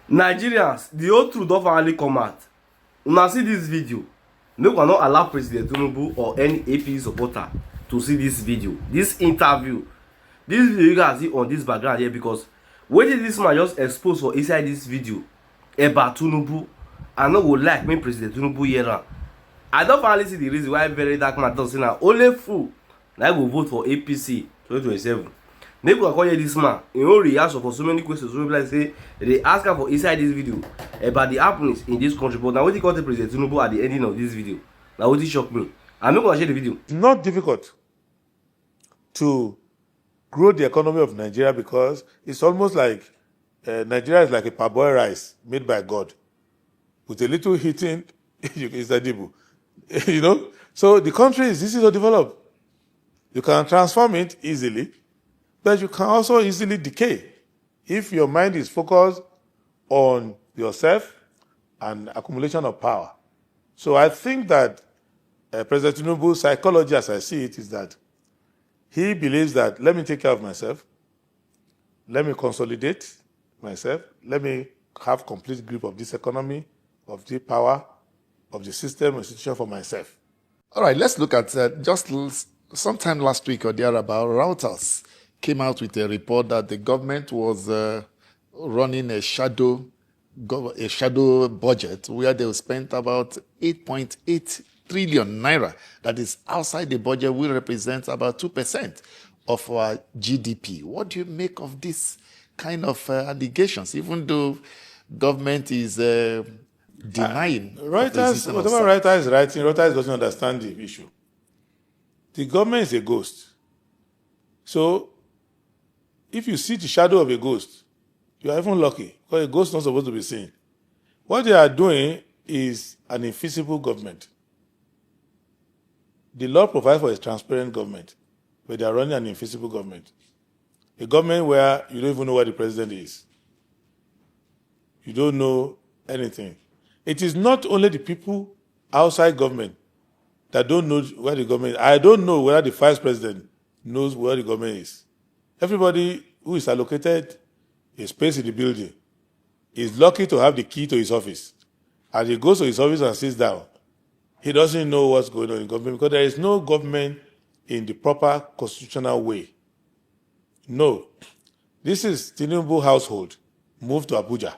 Nigerians, the whole truth don finally come out. Una see this video, make una no allow President Tinubu or any APC supporter to see this video, this interview. This video you guys see on this background here, because wetin this man just expose for inside this video about Tinubu, I no go like make President Tinubu hear am. I don finally see the reason why very dark man talk say na only fool na go vote for APC 2027. Make una come hear this man im own reaction for so many questions wey be like say they ask am for inside this video about the happenings in this country, but na wetin come tell President Tinubu at the ending of this video na wetin shock me. And make una share the video. It's not difficult to grow the economy of Nigeria because it's almost like Nigeria is like a parboiled rice made by God with a little heating. It's edible, you know. So the country is easy to develop. You can transform it easily, but you can also easily decay if your mind is focused on yourself and accumulation of power. So I think that President Tinubu's psychology, as I see it, is that he believes that let me take care of myself, let me consolidate myself, let me have complete grip of this economy, of the power, of the system, institution for myself. All right, let's look at sometime last week or thereabout, Reuters came out with a report that the government was running a shadow budget where they spent about 8.8 trillion naira. That is outside the budget, will represent about 2% of our GDP. What do you make of this kind of allegations, even though government is denying? Reuters, whatever Reuters is writing, Reuters doesn't understand the issue. The government is a ghost. So, if you see the shadow of a ghost, you are even lucky, because a ghost is not supposed to be seen. What they are doing is an invisible government. The law provides for a transparent government, but they are running an invisible government. A government where you don't even know where the president is. You don't know anything. It is not only the people outside government that don't know where the government is. I don't know whether the vice president knows where the government is. Everybody who is allocated a space in the building is lucky to have the key to his office. And he goes to his office and sits down. He doesn't know what's going on in government because there is no government in the proper constitutional way. No. This is Tinubu household moved to Abuja.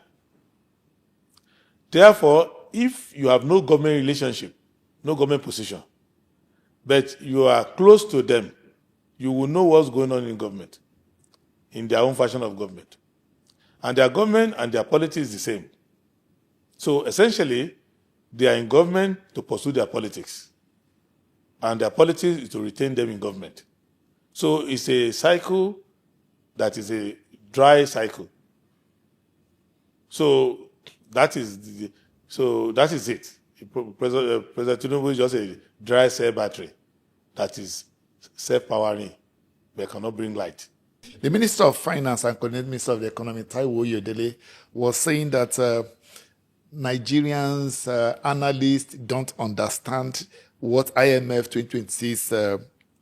Therefore, if you have no government relationship, no government position, but you are close to them, you will know what's going on in government, in their own fashion of government. And their government and their politics is the same. So essentially, they are in government to pursue their politics. And their politics is to retain them in government. So it's a cycle that is a dry cycle. So that is it. President Tinubu is just a dry cell battery that is self-powering but cannot bring light. The Minister of Finance and Coordinating Minister of the Economy, Taiwo Oyedele, was saying that Nigerians, analysts don't understand what IMF 2026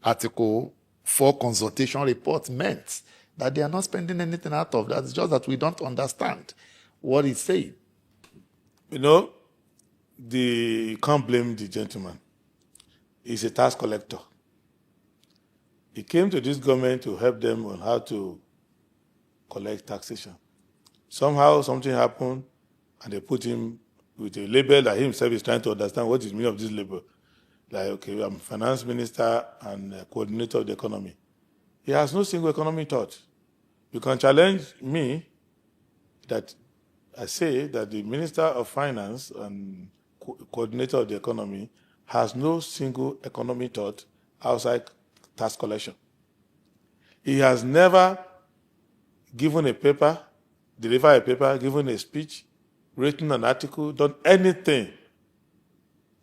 Article 4 consultation report meant, that they are not spending anything out of that. It's just that we don't understand what he's saying. You know, you can't blame the gentleman. He's a tax collector. He came to this government to help them on how to collect taxation. Somehow something happened and they put him with a label that he himself is trying to understand what is the meaning of this label. Like, okay, I'm finance minister and coordinator of the economy. He has no single economy thought. You can challenge me that I say that the Minister of Finance and coordinator of the economy has no single economy thought outside tax collection. He has never given a paper, delivered a paper, given a speech, written an article, done anything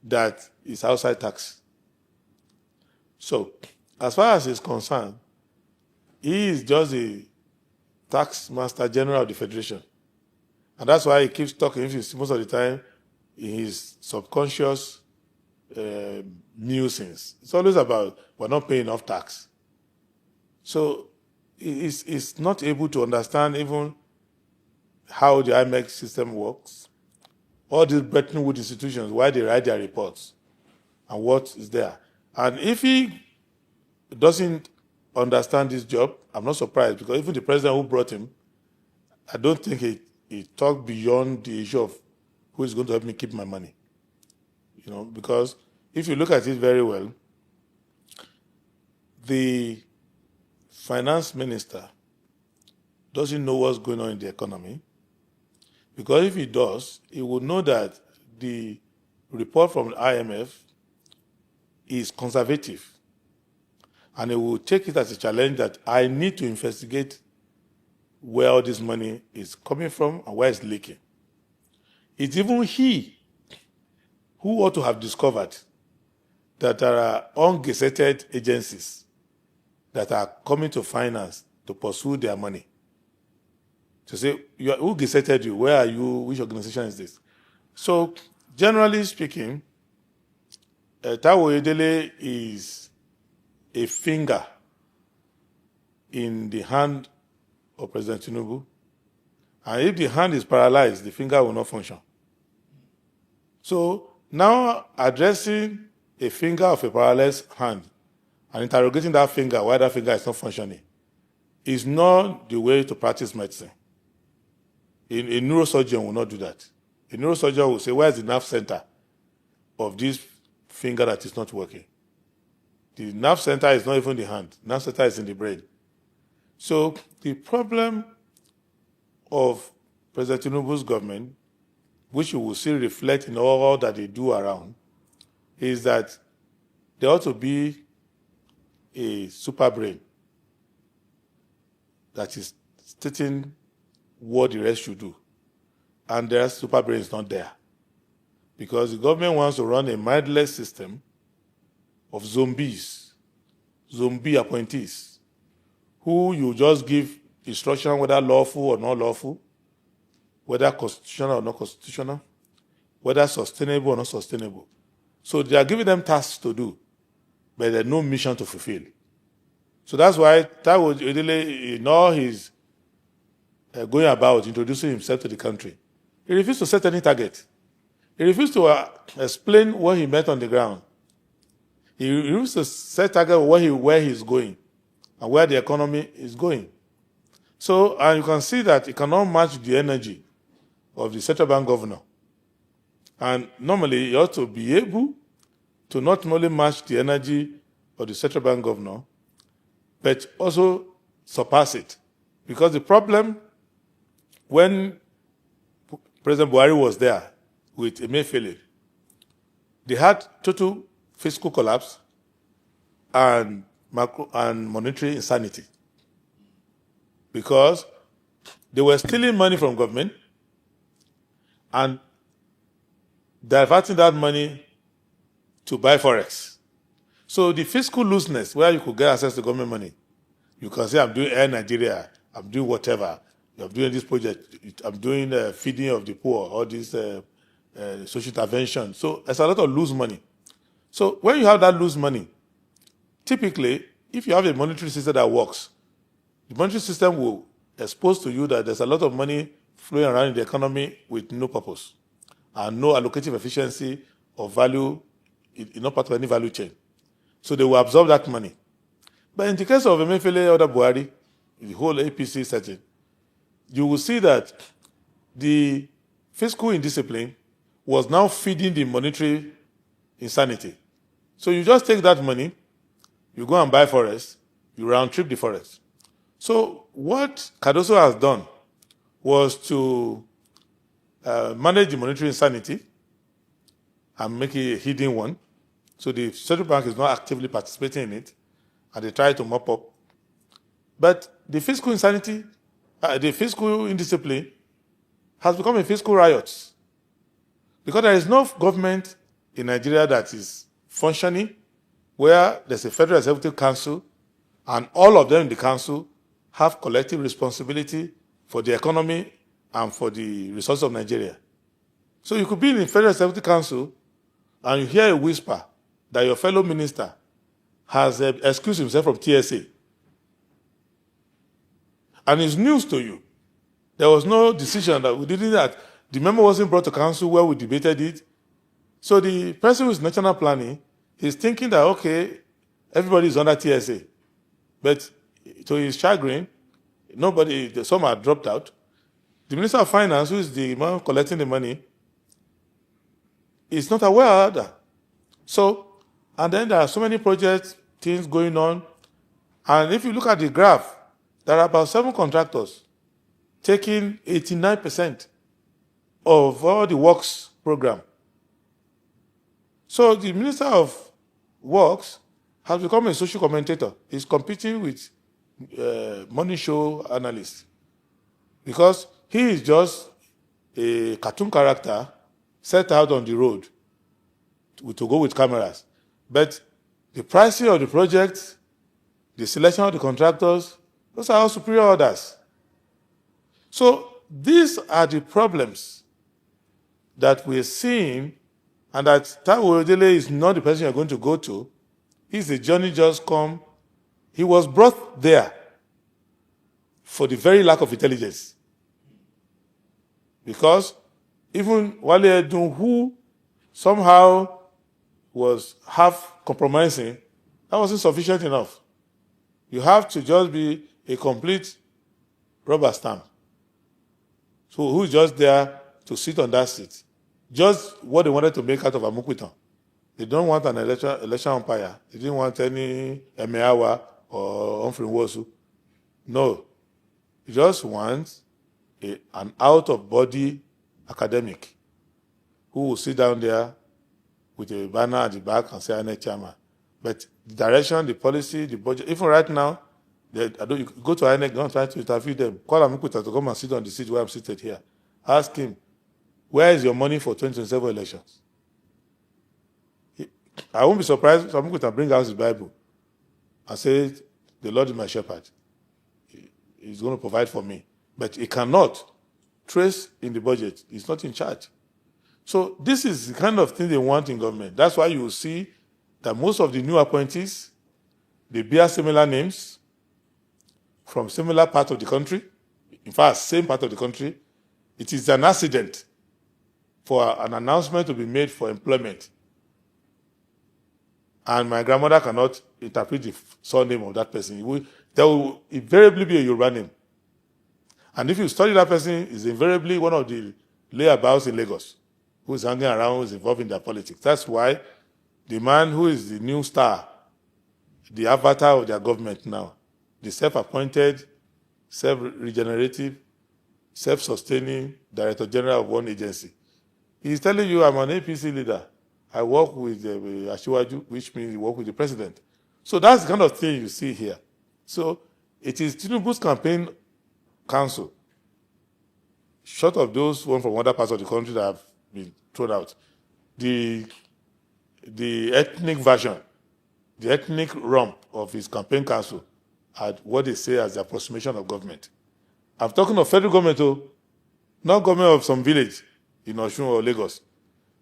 that is outside tax. So, as far as he's concerned, he is just the tax master general of the Federation. And that's why he keeps talking most of the time in his subconscious musings. It's always about we're not paying enough tax. So he's not able to understand even how the IMEX system works, all these Bretton Woods institutions, why they write their reports, and what is there. And if he doesn't understand this job, I'm not surprised, because even the president who brought him, I don't think he talked beyond the issue of who is going to help me keep my money. Because if you look at it very well, the finance minister doesn't know what's going on in the economy, because if he does, he would know that the report from the IMF is conservative, and he will take it as a challenge that I need to investigate where all this money is coming from and where it's leaking. It's even he who ought to have discovered that there are ungazetted agencies that are coming to finance to pursue their money. To say, who gazetted you? Where are you? Which organization is this? So, generally speaking, Taiwo Edele is a finger in the hand of President Tinubu. And if the hand is paralyzed, the finger will not function. So, now addressing a finger of a paralyzed hand and interrogating that finger why that finger is not functioning is not the way to practice medicine. A neurosurgeon will not do that. A neurosurgeon will say, where's the nerve center of this finger that is not working? The nerve center is not even the hand. The nerve center is in the brain. So the problem of President Tinubu's government, which you will see reflect in all that they do around, is that there ought to be a super brain that is stating what the rest should do. And their super brain is not there. Because the government wants to run a mindless system of zombies, zombie appointees, who you just give instruction whether lawful or not lawful, whether constitutional or not constitutional, whether sustainable or not sustainable. So they are giving them tasks to do, but there's no mission to fulfill. So that's why Taiwo Edele, in all his going about introducing himself to the country, he refused to set any target. He refused to explain what he met on the ground. He refused to set target of where he's going and where the economy is going. So, and you can see that it cannot match the energy of the central bank governor. And normally, you ought to be able to not only match the energy of the central bank governor, but also surpass it. Because the problem, when President Buhari was there with Emefiele, they had total fiscal collapse and monetary insanity. Because they were stealing money from government and diverting that money to buy forex. So the fiscal looseness, where you could get access to government money, you can say, I'm doing Air Nigeria, I'm doing whatever, I'm doing this project, I'm doing feeding of the poor, all this social intervention. So there's a lot of loose money. So when you have that loose money, typically, if you have a monetary system that works, the monetary system will expose to you that there's a lot of money flowing around in the economy with no purpose and no allocative efficiency or value in not part of any value chain. So they will absorb that money. But in the case of Emefiele or Buhari, the whole APC setting, you will see that the fiscal indiscipline was now feeding the monetary insanity. So you just take that money, you go and buy forex, you round trip the forex. So what Cardoso has done was to manage the monetary insanity and make it a hidden one. So the central bank is not actively participating in it, and they try to mop up. But the fiscal insanity, the fiscal indiscipline has become a fiscal riot. Because there is no government in Nigeria that is functioning, where there's a Federal Executive Council, and all of them in the council have collective responsibility for the economy and for the resources of Nigeria. So you could be in the Federal Executive Council and you hear a whisper that your fellow minister has excused himself from TSA. And it's news to you. There was no decision that we didn't that. The memo wasn't brought to council where we debated it. So the person who is national planning is thinking that, okay, everybody is under TSA. But to his chagrin, some are dropped out. The Minister of Finance, who is the man collecting the money, is not aware of that. So, and then there are so many projects, things going on. And if you look at the graph, there are about 7 contractors taking 89% of all the works program. So the Minister of Works has become a social commentator. He's competing with money show analysts because he is just a cartoon character set out on the road to go with cameras. But the pricing of the project, the selection of the contractors, those are all superior orders. So these are the problems that we're seeing, and that Taiwo Odele is not the person you're going to go to. He's a journey just come. He was brought there for the very lack of intelligence. Because even Wale Edun, who somehow was half compromising, that wasn't sufficient enough. You have to just be a complete rubber stamp. So who's just there to sit on that seat? Just what they wanted to make out of Amukwitan. They don't want an election umpire. They didn't want any Emeawa or Humphrey Nwosu. No. They just want an out-of-body academic who will sit down there with a banner at the back and say, INEC chairman. But the direction, the policy, the budget, even right now, you go to INEC, don't try to interview them. Call Amukwita to come and sit on the seat where I'm seated here. Ask him, where is your money for 2027 elections? I won't be surprised if Amukwita bring out his Bible and say, the Lord is my shepherd. He's going to provide for me. But he cannot trace in the budget. He's not in charge. So this is the kind of thing they want in government. That's why you will see that most of the new appointees, they bear similar names from similar part of the country. In fact, same part of the country. It is an accident for an announcement to be made for employment. And my grandmother cannot interpret the surname of that person. There will invariably be a Yoruba name. And if you study that person, it's invariably one of the layabouts in Lagos who is hanging around, who is involved in their politics. That's why the man who is the new star, the avatar of their government now, the self-appointed, self-regenerative, self-sustaining Director General of one agency, he's telling you, I'm an APC leader. I work with Ashiwaju, which means you work with the president. So that's the kind of thing you see here. So it is Tinubu's campaign council, short of those one from other parts of the country that have been thrown out, the ethnic version, the ethnic rump of his campaign council at what they say as the approximation of government. I'm talking of federal government, not government of some village in Osun or Lagos.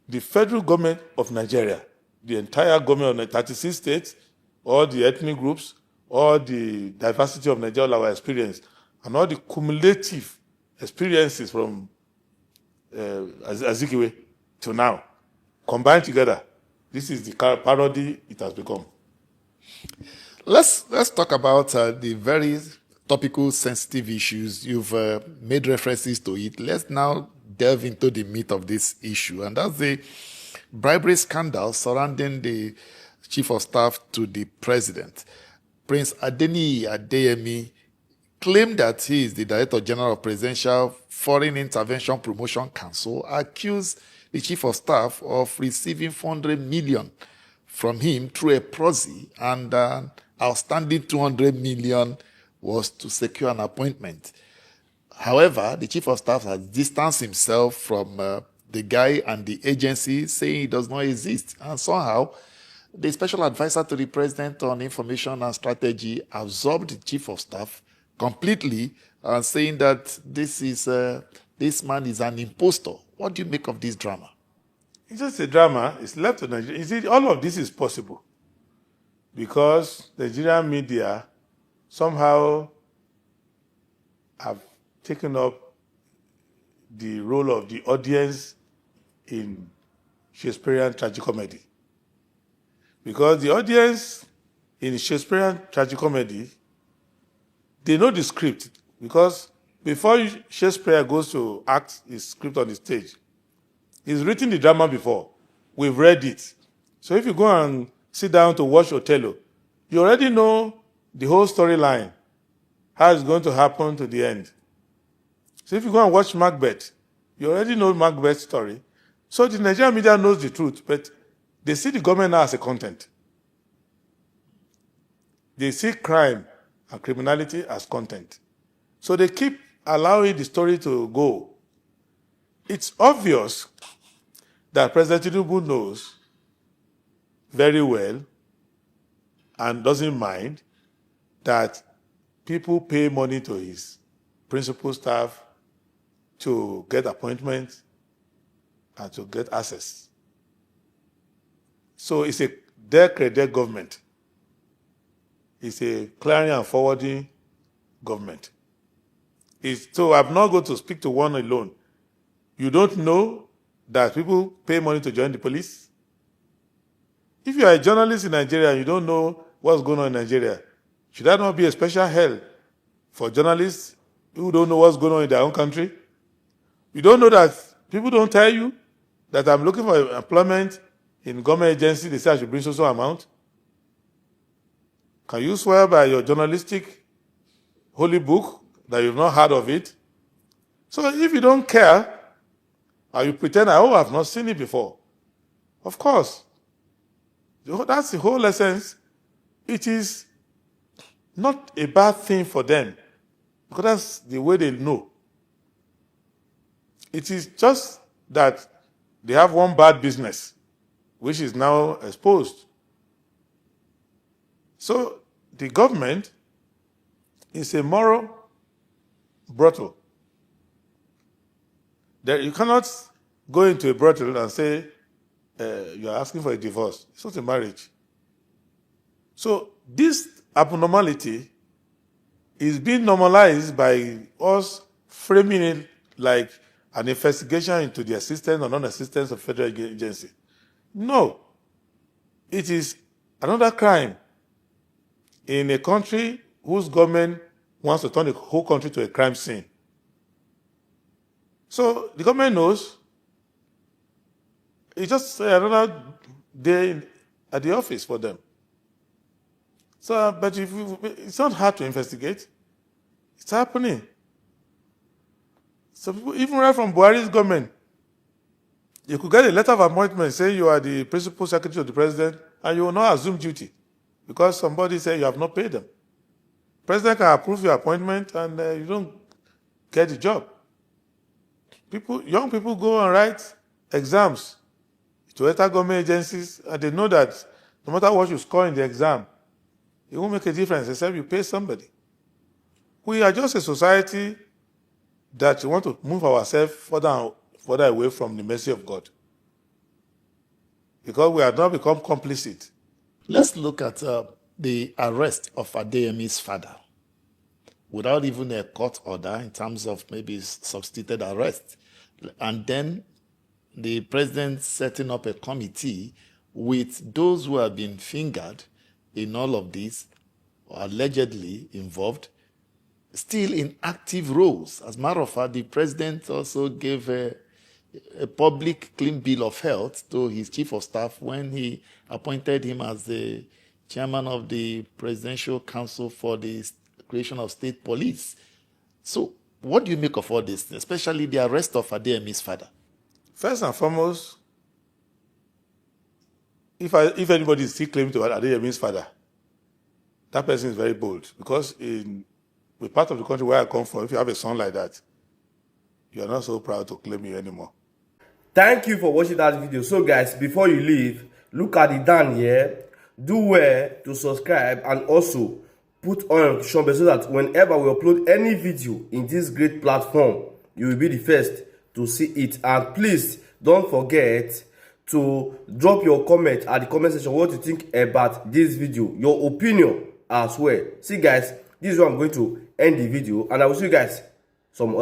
The federal government of Nigeria, the entire government of 36 states, all the ethnic groups, all the diversity of Nigeria, all our experience, and all the cumulative experiences from Azikiwe to now, combined together, this is the parody it has become. Let's talk about the very topical, sensitive issues. You've made references to it. Let's now delve into the meat of this issue, and that's the bribery scandal surrounding the chief of staff to the president. Prince Adeniyi Adeyemi claimed that he is the Director General of Presidential Foreign Intervention Promotion Council, accused the chief of staff of receiving 400 million from him through a proxy, and outstanding 200 million was to secure an appointment. However, the chief of staff has distanced himself from the guy and the agency, saying he does not exist. And somehow, the special advisor to the president on information and strategy absorbed the chief of staff completely, saying that this man is an impostor. What do you make of this drama? It's just a drama. It's left to Nigeria. You see, all of this is possible because the Nigerian media somehow have taken up the role of the audience in Shakespearean tragicomedy. Because the audience in Shakespearean tragicomedy, they know the script. Because before Shakespeare goes to act his script on the stage, he's written the drama before. We've read it. So if you go and sit down to watch Othello, you already know the whole storyline, how it's going to happen to the end. So if you go and watch Macbeth, you already know Macbeth's story. So the Nigerian media knows the truth, but they see the government now as a content. They see crime and criminality as content. So they keep allowing the story to go. It's obvious that President Tinubu knows very well and doesn't mind that people pay money to his principal staff to get appointments and to get access. So it's a dead government. It's a clearing and forwarding government. So I'm not going to speak to one alone. You don't know that people pay money to join the police? If you are a journalist in Nigeria and you don't know what's going on in Nigeria, should that not be a special hell for journalists who don't know what's going on in their own country? You don't know that people don't tell you that I'm looking for employment in government agency, they say I should bring so amount? Can you swear by your journalistic holy book that you've not heard of it? So if you don't care, or you pretend, I've not seen it before, of course, that's the whole essence. It is not a bad thing for them, because that's the way they know. It is just that they have one bad business, which is now exposed. So the government is a moral brothel. You cannot go into a brothel and say you are asking for a divorce. It's not a marriage. So this abnormality is being normalized by us framing it like an investigation into the existence or non-existence of federal agency. No. It is another crime in a country whose government wants to turn the whole country to a crime scene. So the government knows. It's just another day at the office for them. So, but it's not hard to investigate. It's happening. So people, even right from Buhari's government, you could get a letter of appointment saying you are the principal secretary of the president, and you will not assume duty because somebody said you have not paid them. President can approve your appointment, and you don't get the job. Young people go and write exams to enter government agencies, and they know that no matter what you score in the exam, it won't make a difference except you pay somebody. We are just a society that want to move ourselves further away from the mercy of God, because we have now become complicit. Let's look at the arrest of Adeyemi's father without even a court order in terms of maybe substituted arrest. And then the president setting up a committee with those who have been fingered in all of this, or allegedly involved, still in active roles. As a matter of fact, the president also gave a public clean bill of health to his chief of staff when he appointed him as the chairman of the Presidential Council for the creation of state police. So what do you make of all this, especially the arrest of Adeyemi's father? First and foremost, if anybody is still claiming to Adeyemi's father, that person is very bold, because in the part of the country where I come from, if you have a son like that, you are not so proud to claim you anymore. Thank you for watching that video. So guys, before you leave, look at it down here. Do well to subscribe and also put on your notification bell so that whenever we upload any video in this great platform, you will be the first to see it. And please don't forget to drop your comment at the comment section what you think about this video, your opinion as well. See guys, this is where I'm going to end the video, and I will see you guys some